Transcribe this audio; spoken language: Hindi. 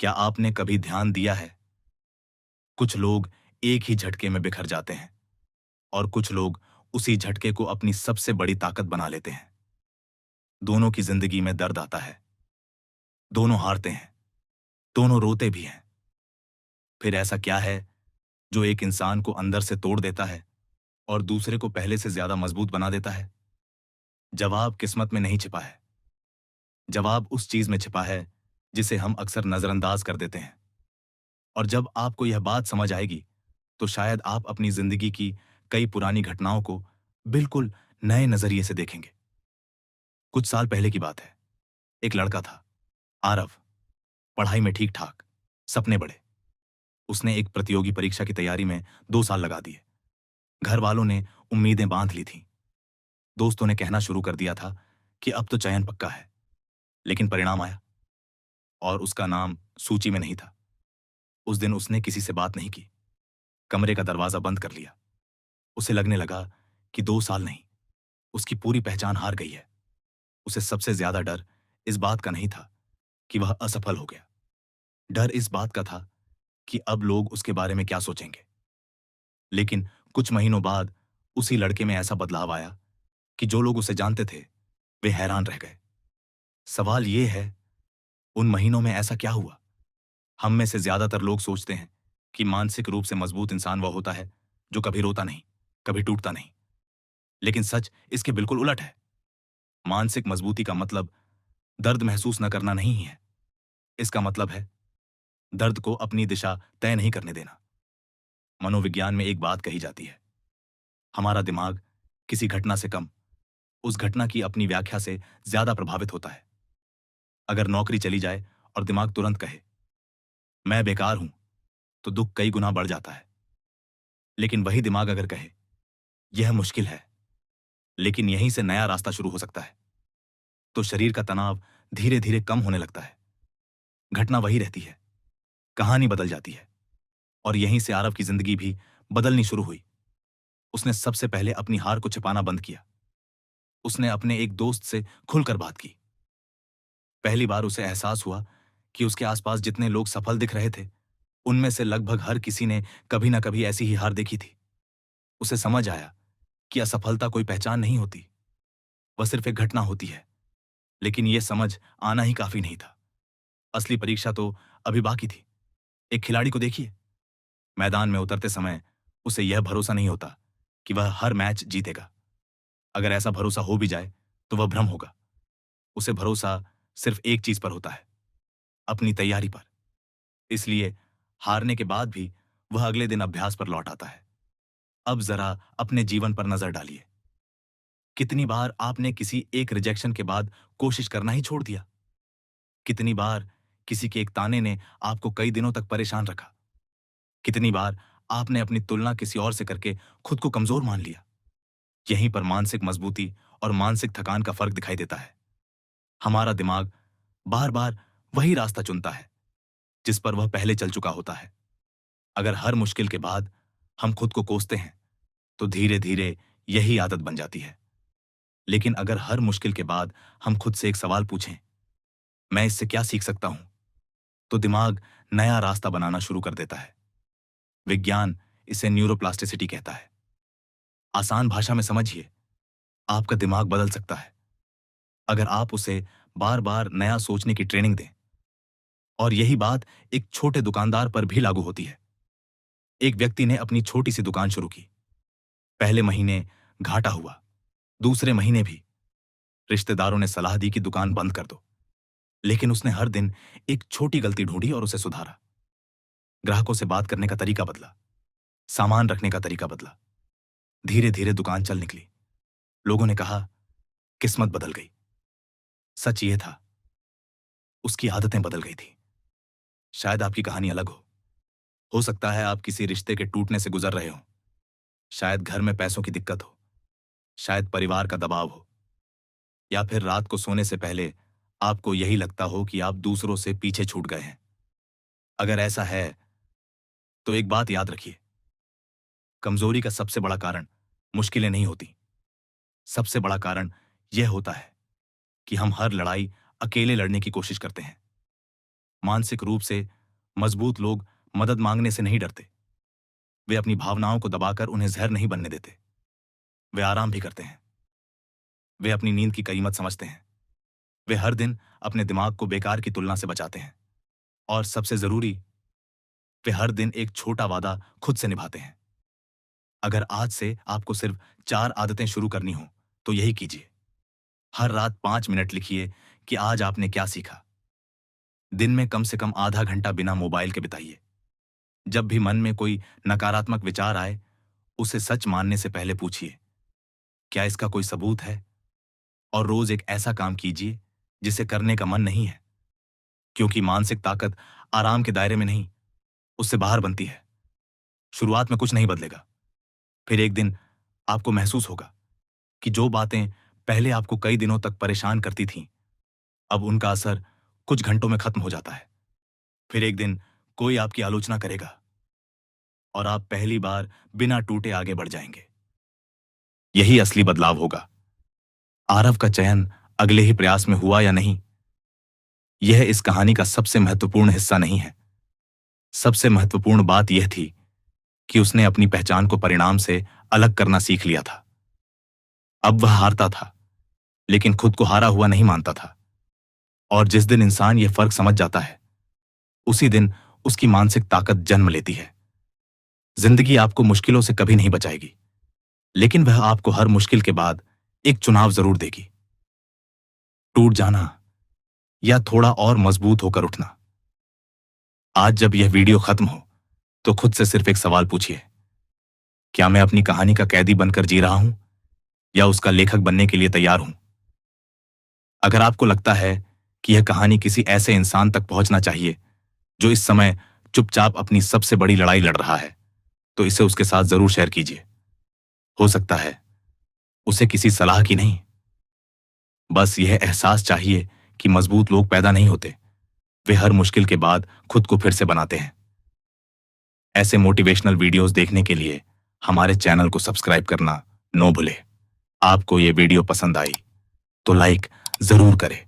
क्या आपने कभी ध्यान दिया है, कुछ लोग एक ही झटके में बिखर जाते हैं और कुछ लोग उसी झटके को अपनी सबसे बड़ी ताकत बना लेते हैं। दोनों की जिंदगी में दर्द आता है, दोनों हारते हैं, दोनों रोते भी हैं। फिर ऐसा क्या है जो एक इंसान को अंदर से तोड़ देता है और दूसरे को पहले से ज्यादा मजबूत बना देता है? जवाब किस्मत में नहीं छिपा है। जवाब उस चीज में छिपा है जिसे हम अक्सर नजरअंदाज कर देते हैं। और जब आपको यह बात समझ आएगी तो शायद आप अपनी जिंदगी की कई पुरानी घटनाओं को बिल्कुल नए नजरिए से देखेंगे। कुछ साल पहले की बात है। एक लड़का था, आरव। पढ़ाई में ठीक ठाक, सपने बड़े। उसने एक प्रतियोगी परीक्षा की तैयारी में 2 साल लगा दिए। घर वालों ने उम्मीदें बांध ली थीं। दोस्तों ने कहना शुरू कर दिया था कि अब तो चयन पक्का है। लेकिन परिणाम आया और उसका नाम सूची में नहीं था। उस दिन उसने किसी से बात नहीं की, कमरे का दरवाजा बंद कर लिया। उसे लगने लगा कि 2 साल नहीं, उसकी पूरी पहचान हार गई है। उसे सबसे ज्यादा डर इस बात का नहीं था कि वह असफल हो गया। डर इस बात का था कि अब लोग उसके बारे में क्या सोचेंगे। लेकिन कुछ महीनों बाद उसी लड़के में ऐसा बदलाव आया कि जो लोग उसे जानते थे वे हैरान रह गए। सवाल यह है, उन महीनों में ऐसा क्या हुआ? हम में से ज्यादातर लोग सोचते हैं कि मानसिक रूप से मजबूत इंसान वह होता है जो कभी रोता नहीं, कभी टूटता नहीं। लेकिन सच इसके बिल्कुल उलट है। मानसिक मजबूती का मतलब दर्द महसूस न करना नहीं है। इसका मतलब है दर्द को अपनी दिशा तय नहीं करने देना। मनोविज्ञान में एक बात कही जाती है, हमारा दिमाग किसी घटना से कम उस घटना की अपनी व्याख्या से ज्यादा प्रभावित होता है। अगर नौकरी चली जाए और दिमाग तुरंत कहे मैं बेकार हूं, तो दुख कई गुना बढ़ जाता है। लेकिन वही दिमाग अगर कहे यह मुश्किल है, लेकिन यहीं से नया रास्ता शुरू हो सकता है, तो शरीर का तनाव धीरे धीरे कम होने लगता है। घटना वही रहती है, कहानी बदल जाती है। और यहीं से आरव की जिंदगी भी बदलनी शुरू हुई। उसने सबसे पहले अपनी हार को छिपाना बंद किया। उसने अपने एक दोस्त से खुलकर बात की। पहली बार उसे एहसास हुआ कि उसके आसपास जितने लोग सफल दिख रहे थे, उनमें से लगभग हर किसी ने कभी ना कभी ऐसी ही हार देखी थी। उसे समझ आया कि असफलता कोई पहचान नहीं होती, वह सिर्फ एक घटना होती है। लेकिन यह समझ आना ही काफी नहीं था। असली परीक्षा तो अभी बाकी थी। एक खिलाड़ी को देखिए, मैदान में उतरते समय उसे यह भरोसा नहीं होता कि वह हर मैच जीतेगा। अगर ऐसा भरोसा हो भी जाए तो वह भ्रम होगा। उसे भरोसा सिर्फ एक चीज पर होता है, अपनी तैयारी पर। इसलिए हारने के बाद भी वह अगले दिन अभ्यास पर लौट आता है। अब जरा अपने जीवन पर नजर डालिए। कितनी बार आपने किसी एक रिजेक्शन के बाद कोशिश करना ही छोड़ दिया? कितनी बार किसी के एक ताने ने आपको कई दिनों तक परेशान रखा? कितनी बार आपने अपनी तुलना किसी और से करके खुद को कमजोर मान लिया? यहीं पर मानसिक मजबूती और मानसिक थकान का फर्क दिखाई देता है। हमारा दिमाग बार बार वही रास्ता चुनता है जिस पर वह पहले चल चुका होता है। अगर हर मुश्किल के बाद हम खुद को कोसते हैं तो धीरे धीरे यही आदत बन जाती है। लेकिन अगर हर मुश्किल के बाद हम खुद से एक सवाल पूछें, मैं इससे क्या सीख सकता हूं, तो दिमाग नया रास्ता बनाना शुरू कर देता है। विज्ञान इसे न्यूरोप्लास्टिसिटी कहता है। आसान भाषा में समझिए, आपका दिमाग बदल सकता है अगर आप उसे बार बार नया सोचने की ट्रेनिंग दें। और यही बात एक छोटे दुकानदार पर भी लागू होती है। एक व्यक्ति ने अपनी छोटी सी दुकान शुरू की। पहले महीने घाटा हुआ, दूसरे महीने भी। रिश्तेदारों ने सलाह दी कि दुकान बंद कर दो, लेकिन उसने हर दिन एक छोटी गलती ढूंढी और उसे सुधारा। ग्राहकों से बात करने का तरीका बदला, सामान रखने का तरीका बदला। धीरे धीरे दुकान चल निकली। लोगों ने कहा किस्मत बदल गई। सच ये था, उसकी आदतें बदल गई थी। शायद आपकी कहानी अलग हो सकता है आप किसी रिश्ते के टूटने से गुजर रहे हो। शायद घर में पैसों की दिक्कत हो, शायद परिवार का दबाव हो, या फिर रात को सोने से पहले आपको यही लगता हो कि आप दूसरों से पीछे छूट गए हैं। अगर ऐसा है तो एक बात याद रखिए, कमजोरी का सबसे बड़ा कारण मुश्किलें नहीं होती। सबसे बड़ा कारण यह होता है कि हम हर लड़ाई अकेले लड़ने की कोशिश करते हैं। मानसिक रूप से मजबूत लोग मदद मांगने से नहीं डरते। वे अपनी भावनाओं को दबाकर उन्हें जहर नहीं बनने देते। वे आराम भी करते हैं। वे अपनी नींद की कीमत समझते हैं। वे हर दिन अपने दिमाग को बेकार की तुलना से बचाते हैं। और सबसे जरूरी, वे हर दिन एक छोटा वादा खुद से निभाते हैं। अगर आज से आपको सिर्फ 4 आदतें शुरू करनी हो तो यही कीजिए। हर रात 5 मिनट लिखिए कि आज आपने क्या सीखा। दिन में कम से कम आधा घंटा बिना मोबाइल के बिताइए। जब भी मन में कोई नकारात्मक विचार आए, उसे सच मानने से पहले पूछिए, क्या इसका कोई सबूत है? और रोज एक ऐसा काम कीजिए जिसे करने का मन नहीं है, क्योंकि मानसिक ताकत आराम के दायरे में नहीं, उससे बाहर बनती है। शुरुआत में कुछ नहीं बदलेगा, फिर एक दिन आपको महसूस होगा कि जो बातें पहले आपको कई दिनों तक परेशान करती थीं, अब उनका असर कुछ घंटों में खत्म हो जाता है। फिर एक दिन कोई आपकी आलोचना करेगा और आप पहली बार बिना टूटे आगे बढ़ जाएंगे। यही असली बदलाव होगा। आरव का चयन अगले ही प्रयास में हुआ या नहीं, यह इस कहानी का सबसे महत्वपूर्ण हिस्सा नहीं है। सबसे महत्वपूर्ण बात यह थी कि उसने अपनी पहचान को परिणाम से अलग करना सीख लिया था। अब वह हारता था, लेकिन खुद को हारा हुआ नहीं मानता था। और जिस दिन इंसान यह फर्क समझ जाता है, उसी दिन उसकी मानसिक ताकत जन्म लेती है। जिंदगी आपको मुश्किलों से कभी नहीं बचाएगी, लेकिन वह आपको हर मुश्किल के बाद एक चुनाव जरूर देगी। टूट जाना या थोड़ा और मजबूत होकर उठना। आज जब यह वीडियो खत्म हो तो खुद से सिर्फ एक सवाल पूछिए, क्या मैं अपनी कहानी का कैदी बनकर जी रहा हूं या उसका लेखक बनने के लिए तैयार हूं? अगर आपको लगता है कि यह कहानी किसी ऐसे इंसान तक पहुंचना चाहिए जो इस समय चुपचाप अपनी सबसे बड़ी लड़ाई लड़ रहा है, तो इसे उसके साथ जरूर शेयर कीजिए। हो सकता है उसे किसी सलाह की नहीं, बस यह एहसास चाहिए कि मजबूत लोग पैदा नहीं होते, वे हर मुश्किल के बाद खुद को फिर से बनाते हैं। ऐसे मोटिवेशनल वीडियोस देखने के लिए हमारे चैनल को सब्सक्राइब करना न भूलें। आपको यह वीडियो पसंद आई तो लाइक जरूर करें।